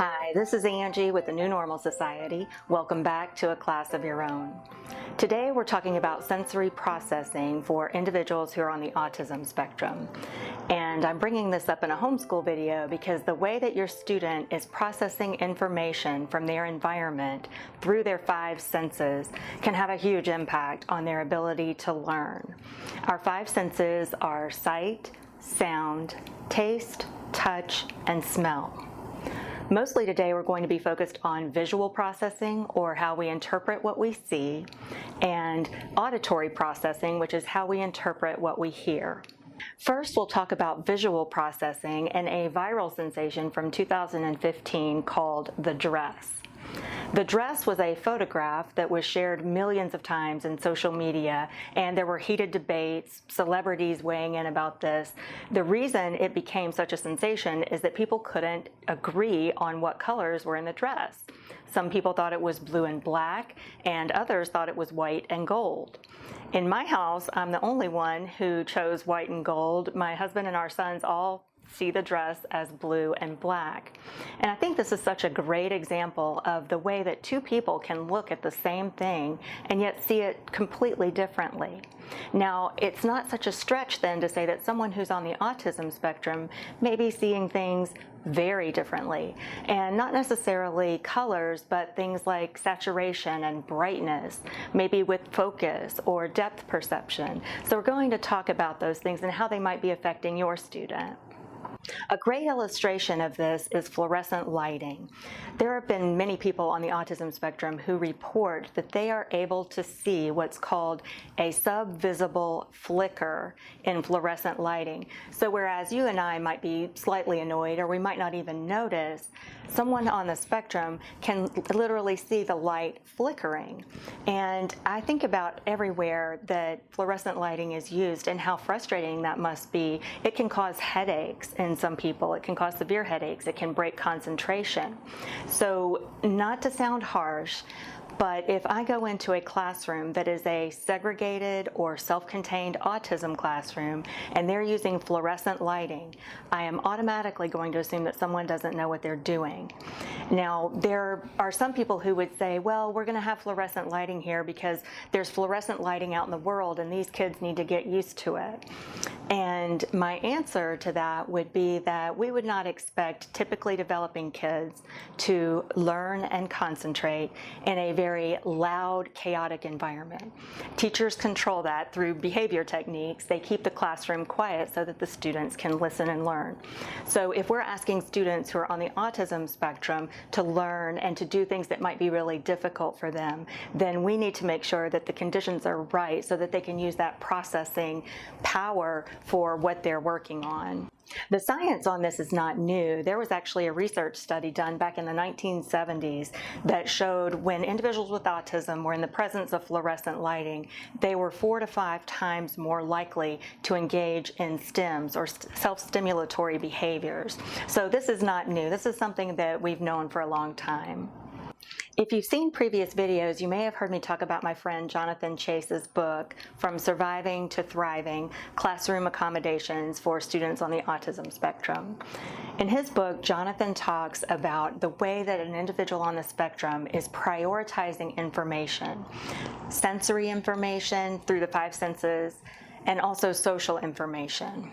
Hi, this is Angie with the New Normal Society. Welcome back to A Class of Your Own. Today we're talking about sensory processing for individuals who are on the autism spectrum. And I'm bringing this up in a homeschool video because the way that your student is processing information from their environment through their 5 senses can have a huge impact on their ability to learn. Our 5 senses are sight, sound, taste, touch, and smell. Mostly today we're going to be focused on visual processing, or how we interpret what we see, and auditory processing, which is how we interpret what we hear. First, we'll talk about visual processing and a viral sensation from 2015 called the dress. The dress was a photograph that was shared millions of times in social media, and there were heated debates, celebrities weighing in about this. The reason it became such a sensation is that people couldn't agree on what colors were in the dress. Some people thought it was blue and black, and others thought it was white and gold. In my house, I'm the only one who chose white and gold. My husband and our sons all see the dress as blue and black. And I think this is such a great example of the way that 2 people can look at the same thing and yet see it completely differently. Now, it's not such a stretch then to say that someone who's on the autism spectrum may be seeing things very differently, and not necessarily colors, but things like saturation and brightness, maybe with focus or depth perception. So we're going to talk about those things and how they might be affecting your student. A great illustration of this is fluorescent lighting. There have been many people on the autism spectrum who report that they are able to see what's called a subvisible flicker in fluorescent lighting. So whereas you and I might be slightly annoyed, or we might not even notice, someone on the spectrum can literally see the light flickering. And I think about everywhere that fluorescent lighting is used and how frustrating that must be. It can cause headaches in some people. It can cause severe headaches. It can break concentration. So, not to sound harsh, but if I go into a classroom that is a segregated or self-contained autism classroom and they're using fluorescent lighting, I am automatically going to assume that someone doesn't know what they're doing. Now, there are some people who would say, well, we're going to have fluorescent lighting here because there's fluorescent lighting out in the world and these kids need to get used to it. And my answer to that would be that we would not expect typically developing kids to learn and concentrate in a very loud, chaotic environment. Teachers control that through behavior techniques. They keep the classroom quiet so that the students can listen and learn. So if we're asking students who are on the autism spectrum to learn and to do things that might be really difficult for them, then we need to make sure that the conditions are right so that they can use that processing power for what they're working on. The science on this is not new. There was actually a research study done back in the 1970s that showed when individuals with autism were in the presence of fluorescent lighting, they were 4 to 5 times more likely to engage in Stims, or self-stimulatory behaviors. So this is not new. This is something that we've known for a long time. If you've seen previous videos, you may have heard me talk about my friend Jonathan Chase's book, From Surviving to Thriving: Classroom Accommodations for Students on the Autism Spectrum. In his book, Jonathan talks about the way that an individual on the spectrum is prioritizing information, sensory information through the 5 senses, and also social information.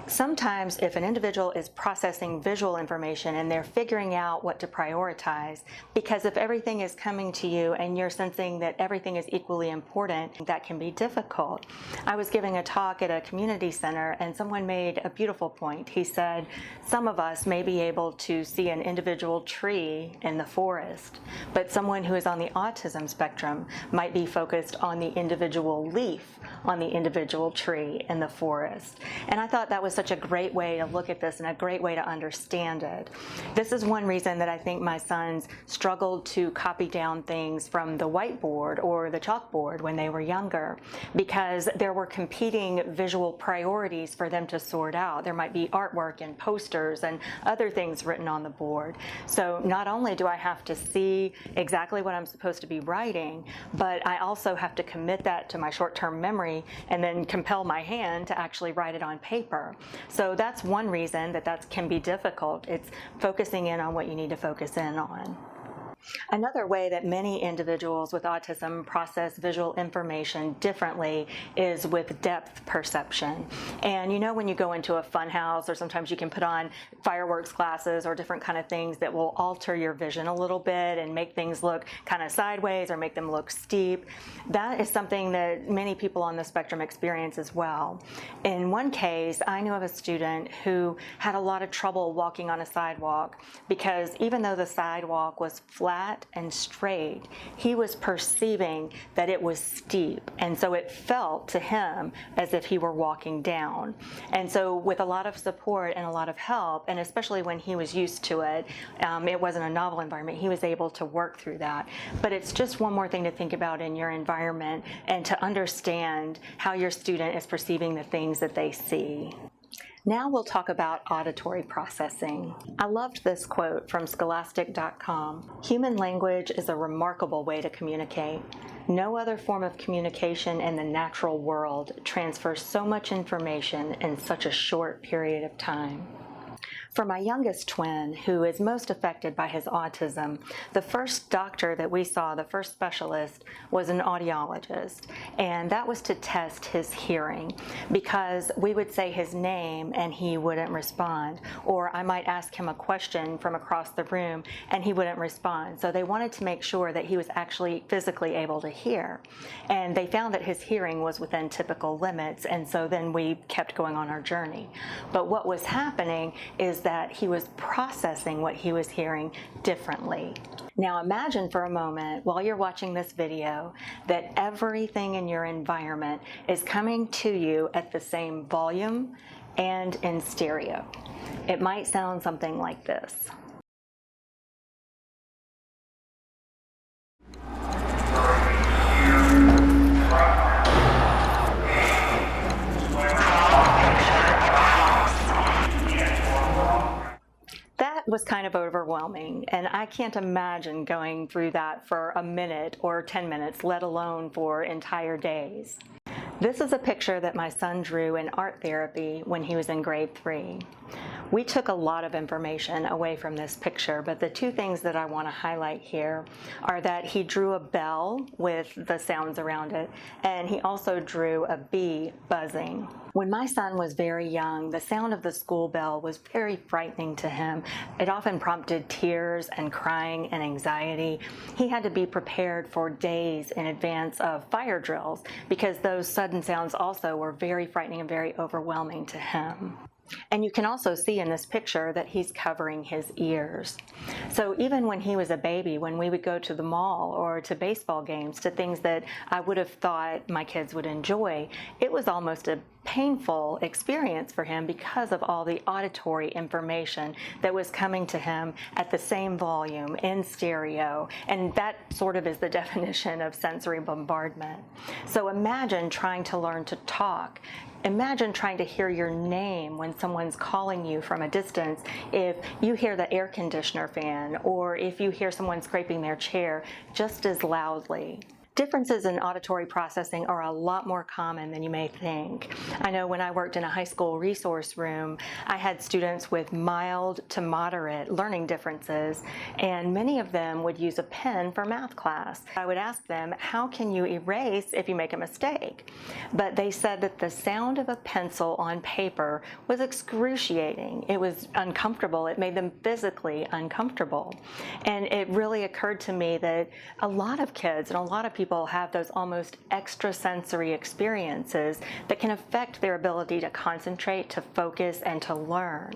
Sometimes if an individual is processing visual information and they're figuring out what to prioritize, because if everything is coming to you and you're sensing that everything is equally important, that can be difficult. I was giving a talk at a community center and someone made a beautiful point. He said, some of us may be able to see an individual tree in the forest, but someone who is on the autism spectrum might be focused on the individual leaf on the individual tree in the forest. And I thought that was such a great way to look at this and a great way to understand it. This is one reason that I think my sons struggled to copy down things from the whiteboard or the chalkboard when they were younger, because there were competing visual priorities for them to sort out. There might be artwork and posters and other things written on the board. So not only do I have to see exactly what I'm supposed to be writing, but I also have to commit that to my short-term memory and then compel my hand to actually write it on paper. paper. So that's one reason that can be difficult. It's focusing in on what you need to focus in on. Another way that many individuals with autism process visual information differently is with depth perception. And you know, when you go into a fun house, or sometimes you can put on fireworks glasses or different kind of things that will alter your vision a little bit and make things look kind of sideways or make them look steep. That is something that many people on the spectrum experience as well. In one case, I knew of a student who had a lot of trouble walking on a sidewalk because even though the sidewalk was flat and straight, he was perceiving that it was steep, and so it felt to him as if he were walking down. And so with a lot of support and a lot of help, and especially when he was used to it, it wasn't a novel environment, he was able to work through that. But it's just one more thing to think about in your environment and to understand how your student is perceiving the things that they see. Now we'll talk about auditory processing. I loved this quote from scholastic.com. Human language is a remarkable way to communicate. No other form of communication in the natural world transfers so much information in such a short period of time. For my youngest twin, who is most affected by his autism, the first doctor that we saw, the first specialist, was an audiologist, and that was to test his hearing, because we would say his name and he wouldn't respond, or I might ask him a question from across the room and he wouldn't respond. So they wanted to make sure that he was actually physically able to hear, and they found that his hearing was within typical limits, and so then we kept going on our journey. But what was happening is that he was processing what he was hearing differently. Now imagine for a moment, while you're watching this video, that everything in your environment is coming to you at the same volume and in stereo. It might sound something like this. Was kind of overwhelming, and I can't imagine going through that for a minute or 10 minutes, let alone for entire days. This is a picture that my son drew in art therapy when he was in grade 3. We took a lot of information away from this picture, but the two things that I want to highlight here are that he drew a bell with the sounds around it, and he also drew a bee buzzing. When my son was very young, the sound of the school bell was very frightening to him. It often prompted tears and crying and anxiety. He had to be prepared for days in advance of fire drills because those sudden sounds also were very frightening and very overwhelming to him. And you can also see in this picture that he's covering his ears. So even when he was a baby, when we would go to the mall or to baseball games, to things that I would have thought my kids would enjoy, it was almost a painful experience for him because of all the auditory information that was coming to him at the same volume in stereo, and that sort of is the definition of sensory bombardment. So imagine trying to learn to talk. Imagine trying to hear your name when someone's calling you from a distance, if you hear the air conditioner fan or if you hear someone scraping their chair just as loudly. Differences in auditory processing are a lot more common than you may think. I know when I worked in a high school resource room, I had students with mild to moderate learning differences, and many of them would use a pen for math class. I would ask them, how can you erase if you make a mistake? But they said that the sound of a pencil on paper was excruciating. It was uncomfortable. It made them physically uncomfortable. And it really occurred to me that a lot of kids and a lot of people have those almost extrasensory experiences that can affect their ability to concentrate, to focus, and to learn.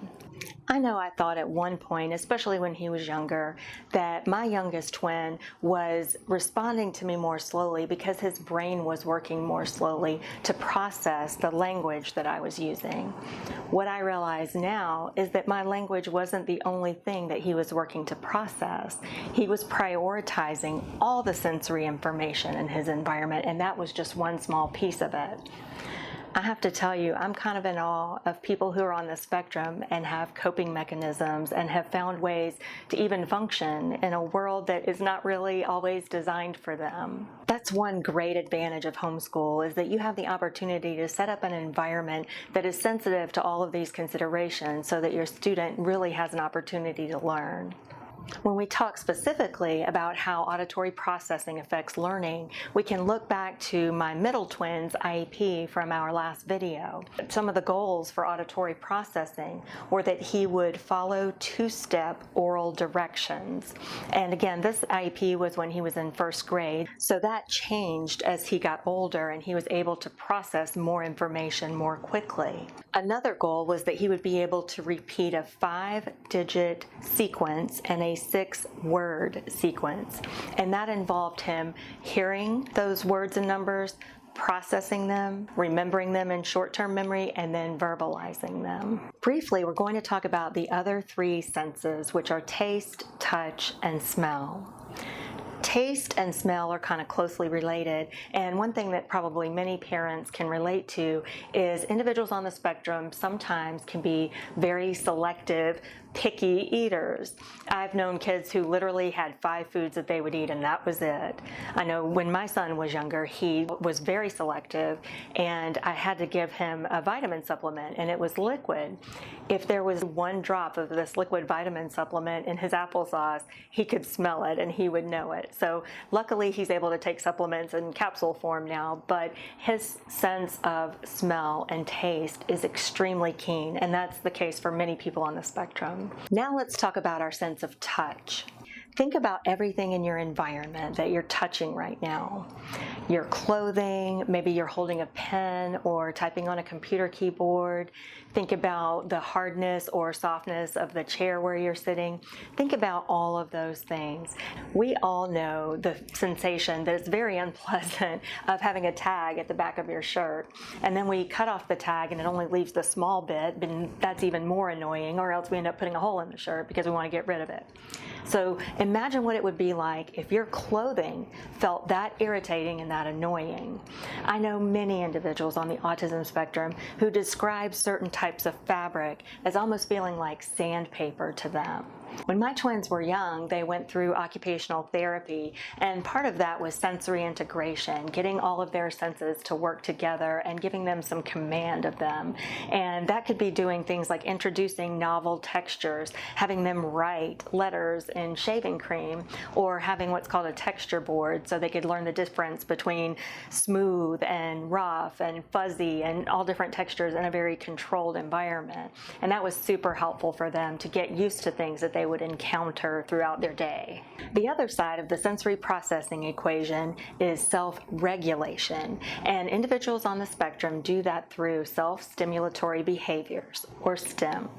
I know I thought at one point, especially when he was younger, that my youngest twin was responding to me more slowly because his brain was working more slowly to process the language that I was using. What I realize now is that my language wasn't the only thing that he was working to process. He was prioritizing all the sensory information in his environment, and that was just one small piece of it. I have to tell you, I'm kind of in awe of people who are on the spectrum and have coping mechanisms and have found ways to even function in a world that is not really always designed for them. That's one great advantage of homeschool, is that you have the opportunity to set up an environment that is sensitive to all of these considerations so that your student really has an opportunity to learn. When we talk specifically about how auditory processing affects learning, we can look back to my middle twin's IEP from our last video. Some of the goals for auditory processing were that he would follow two-step oral directions. And again, this IEP was when he was in first grade, so that changed as he got older and he was able to process more information more quickly. Another goal was that he would be able to repeat a 5-digit sequence and a 6-word sequence, and that involved him hearing those words and numbers, processing them, remembering them in short-term memory, and then verbalizing them. Briefly, we're going to talk about the other 3 senses, which are taste, touch, and smell. Taste and smell are kind of closely related, and one thing that probably many parents can relate to is individuals on the spectrum sometimes can be very selective, picky eaters. I've known kids who literally had 5 foods that they would eat and that was it. I know when my son was younger, he was very selective and I had to give him a vitamin supplement and it was liquid. If there was 1 drop of this liquid vitamin supplement in his applesauce, he could smell it and he would know it. So luckily he's able to take supplements in capsule form now, but his sense of smell and taste is extremely keen, and that's the case for many people on the spectrum. Now let's talk about our sense of touch. Think about everything in your environment that you're touching right now. Your clothing, maybe you're holding a pen or typing on a computer keyboard. Think about the hardness or softness of the chair where you're sitting. Think about all of those things. We all know the sensation that is very unpleasant of having a tag at the back of your shirt. And then we cut off the tag and it only leaves the small bit, and that's even more annoying, or else we end up putting a hole in the shirt because we want to get rid of it. So imagine what it would be like if your clothing felt that irritating and that annoying. I know many individuals on the autism spectrum who describe certain types of fabric as almost feeling like sandpaper to them. When my twins were young, they went through occupational therapy, and part of that was sensory integration, getting all of their senses to work together and giving them some command of them. And that could be doing things like introducing novel textures, having them write letters in shaving cream, or having what's called a texture board so they could learn the difference between smooth and rough and fuzzy and all different textures in a very controlled environment. And that was super helpful for them to get used to things that they would encounter throughout their day. The other side of the sensory processing equation is self-regulation, and individuals on the spectrum do that through self-stimulatory behaviors, or Stims.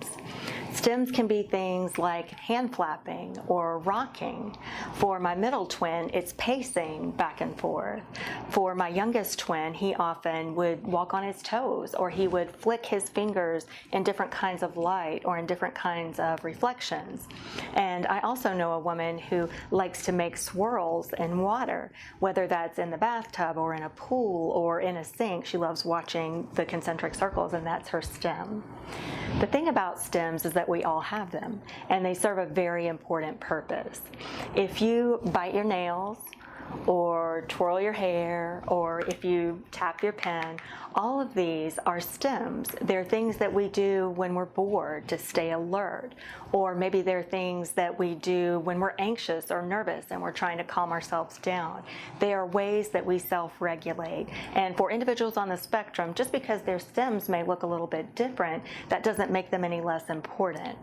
Stims can be things like hand flapping or rocking. For my middle twin, it's pacing back and forth. For my youngest twin, he often would walk on his toes, or he would flick his fingers in different kinds of light or in different kinds of reflections. And I also know a woman who likes to make swirls in water, whether that's in the bathtub or in a pool or in a sink. She loves watching the concentric circles, and that's her Stim. The thing about Stims is that we all have them, and they serve a very important purpose. If you bite your nails, or twirl your hair, or if you tap your pen, all of these are Stims. They're things that we do when we're bored to stay alert, or maybe they're things that we do when we're anxious or nervous and we're trying to calm ourselves down. They are ways that we self-regulate. And for individuals on the spectrum, just because their Stims may look a little bit different, that doesn't make them any less important.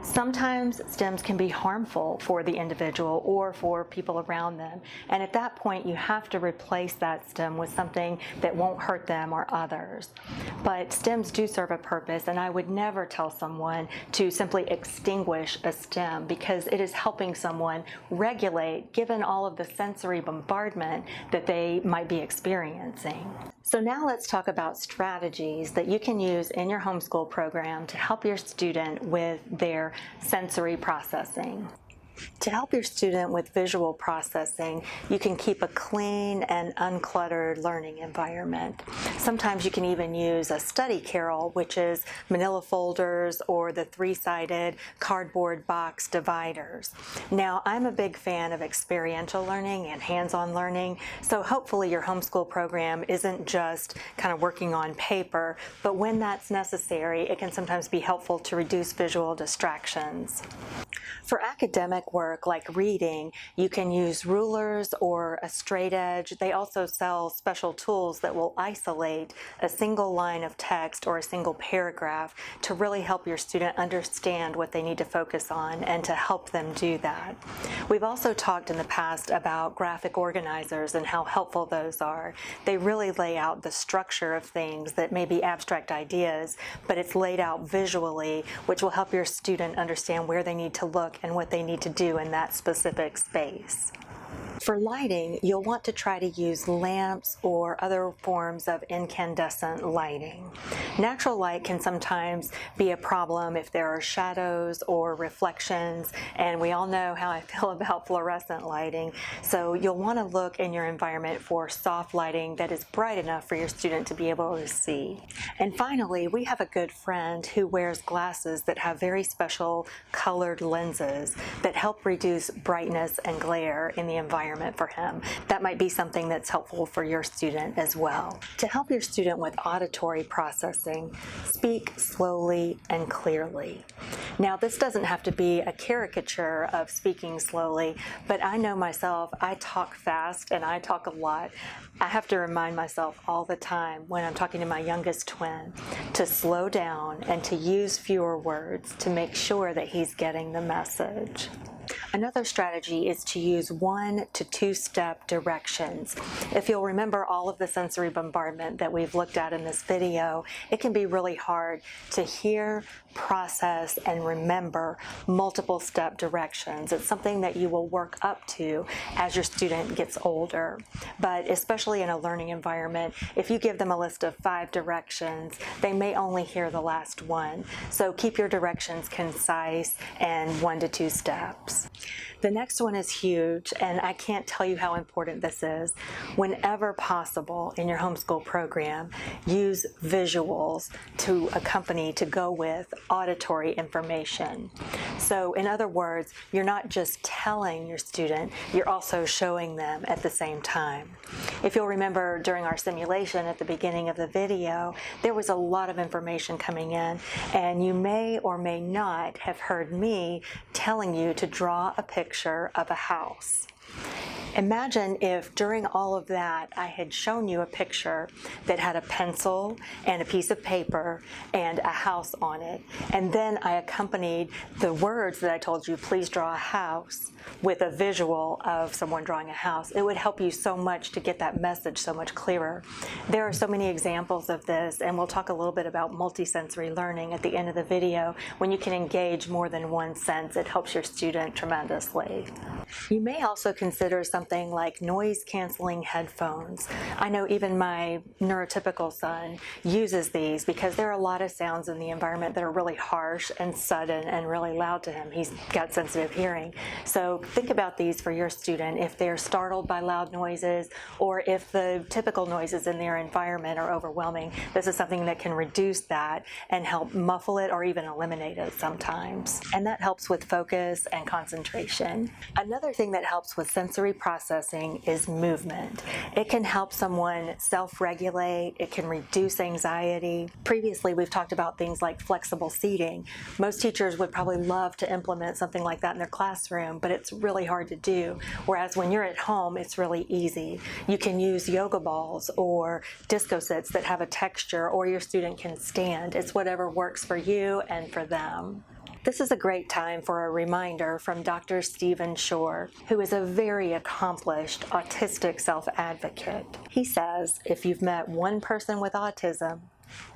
Sometimes Stims can be harmful for the individual or for people around them. And at that point, you have to replace that Stim with something that won't hurt them or others. But Stims do serve a purpose, and I would never tell someone to simply extinguish a Stim, because it is helping someone regulate given all of the sensory bombardment that they might be experiencing. So now let's talk about strategies that you can use in your homeschool program to help your student with their sensory processing. To help your student with visual processing, you can keep a clean and uncluttered learning environment. Sometimes you can even use a study carrel, which is manila folders or the three-sided cardboard box dividers. Now, I'm a big fan of experiential learning and hands-on learning, so hopefully your homeschool program isn't just kind of working on paper, but when that's necessary, it can sometimes be helpful to reduce visual distractions. For academic work like reading, you can use rulers or a straight edge. They also sell special tools that will isolate a single line of text or a single paragraph to really help your student understand what they need to focus on and to help them do that. We've also talked in the past about graphic organizers and how helpful those are. They really lay out the structure of things that may be abstract ideas, but it's laid out visually, which will help your student understand where they need to look and what they need to do in that specific space. For lighting, you'll want to try to use lamps or other forms of incandescent lighting. Natural light can sometimes be a problem if there are shadows or reflections, and we all know how I feel about fluorescent lighting, so you'll want to look in your environment for soft lighting that is bright enough for your student to be able to see. And finally, we have a good friend who wears glasses that have very special colored lenses that help reduce brightness and glare in the environment for him. That might be something that's helpful for your student as well. To help your student with auditory processing, speak slowly and clearly. Now, this doesn't have to be a caricature of speaking slowly, but I know myself, I talk fast and I talk a lot. I have to remind myself all the time when I'm talking to my youngest twin to slow down and to use fewer words to make sure that he's getting the message. Another strategy is to use 1 to 2 step directions. If you'll remember all of the sensory bombardment that we've looked at in this video, it can be really hard to hear, process, and remember multiple step directions. It's something that you will work up to as your student gets older. But especially in a learning environment, if you give them a list of 5 directions, they may only hear the last one. So keep your directions concise and 1 to 2 steps. The next one is huge, and I can't tell you how important this is. Whenever possible in your homeschool program, use visuals to accompany, to go with auditory information. So in other words, you're not just telling your student, you're also showing them at the same time. If you'll remember during our simulation at the beginning of the video, there was a lot of information coming in, and you may or may not have heard me telling you to draw a picture of a house. Imagine if during all of that I had shown you a picture that had a pencil and a piece of paper and a house on it, and then I accompanied the words that I told you, please draw a house, with a visual of someone drawing a house. It would help you so much to get that message so much clearer. There are so many examples of this, and we'll talk a little bit about multisensory learning at the end of the video. When you can engage more than one sense, it helps your student tremendously. You may also consider something like noise-canceling headphones. I know even my neurotypical son uses these because there are a lot of sounds in the environment that are really harsh and sudden and really loud to him. He's got sensitive hearing. So think about these for your student if they're startled by loud noises or if the typical noises in their environment are overwhelming. This is something that can reduce that and help muffle it or even eliminate it sometimes. And that helps with focus and concentration. Another thing that helps with sensory processing is movement. It can help someone self-regulate. It can reduce anxiety. Previously, we've talked about things like flexible seating. Most teachers would probably love to implement something like that in their classroom, but it's really hard to do. Whereas when you're at home, it's really easy. You can use yoga balls or disco sets that have a texture, or your student can stand. It's whatever works for you and for them. This is a great time for a reminder from Dr. Stephen Shore, who is a very accomplished autistic self-advocate. He says, if you've met one person with autism,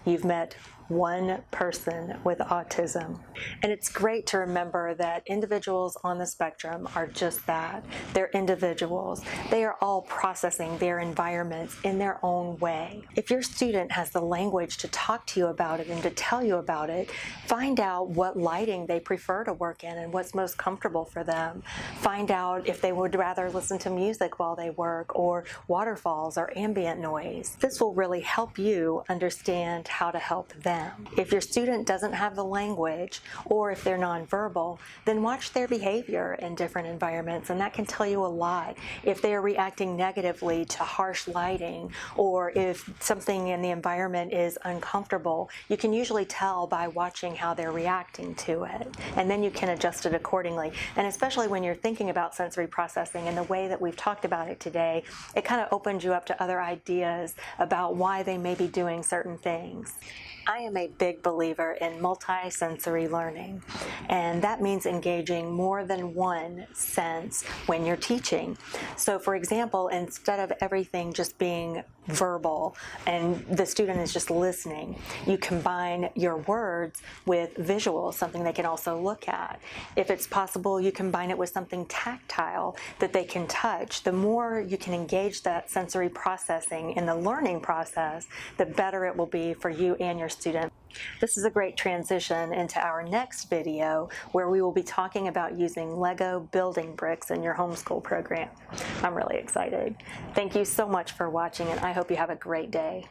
you've met one person with autism. And it's great to remember that individuals on the spectrum are just that. They're individuals. They are all processing their environments in their own way. If your student has the language to talk to you about it and to tell you about it, find out what lighting they prefer to work in and what's most comfortable for them. Find out if they would rather listen to music while they work, or waterfalls or ambient noise. This will really help you understand how to help them. If your student doesn't have the language, or if they're nonverbal, then watch their behavior in different environments, and that can tell you a lot. If they are reacting negatively to harsh lighting, or if something in the environment is uncomfortable, you can usually tell by watching how they're reacting to it, and then you can adjust it accordingly. And especially when you're thinking about sensory processing and the way that we've talked about it today, it kind of opens you up to other ideas about why they may be doing certain things. I am a big believer in multi-sensory learning, and that means engaging more than one sense when you're teaching. So for example, instead of everything just being verbal and the student is just listening, you combine your words with visuals, something they can also look at. If it's possible, you combine it with something tactile that they can touch. The more you can engage that sensory processing in the learning process, the better it will be for you and your student. This is a great transition into our next video, where we will be talking about using Lego building bricks in your homeschool program. I'm really excited. Thank you so much for watching, and I hope you have a great day.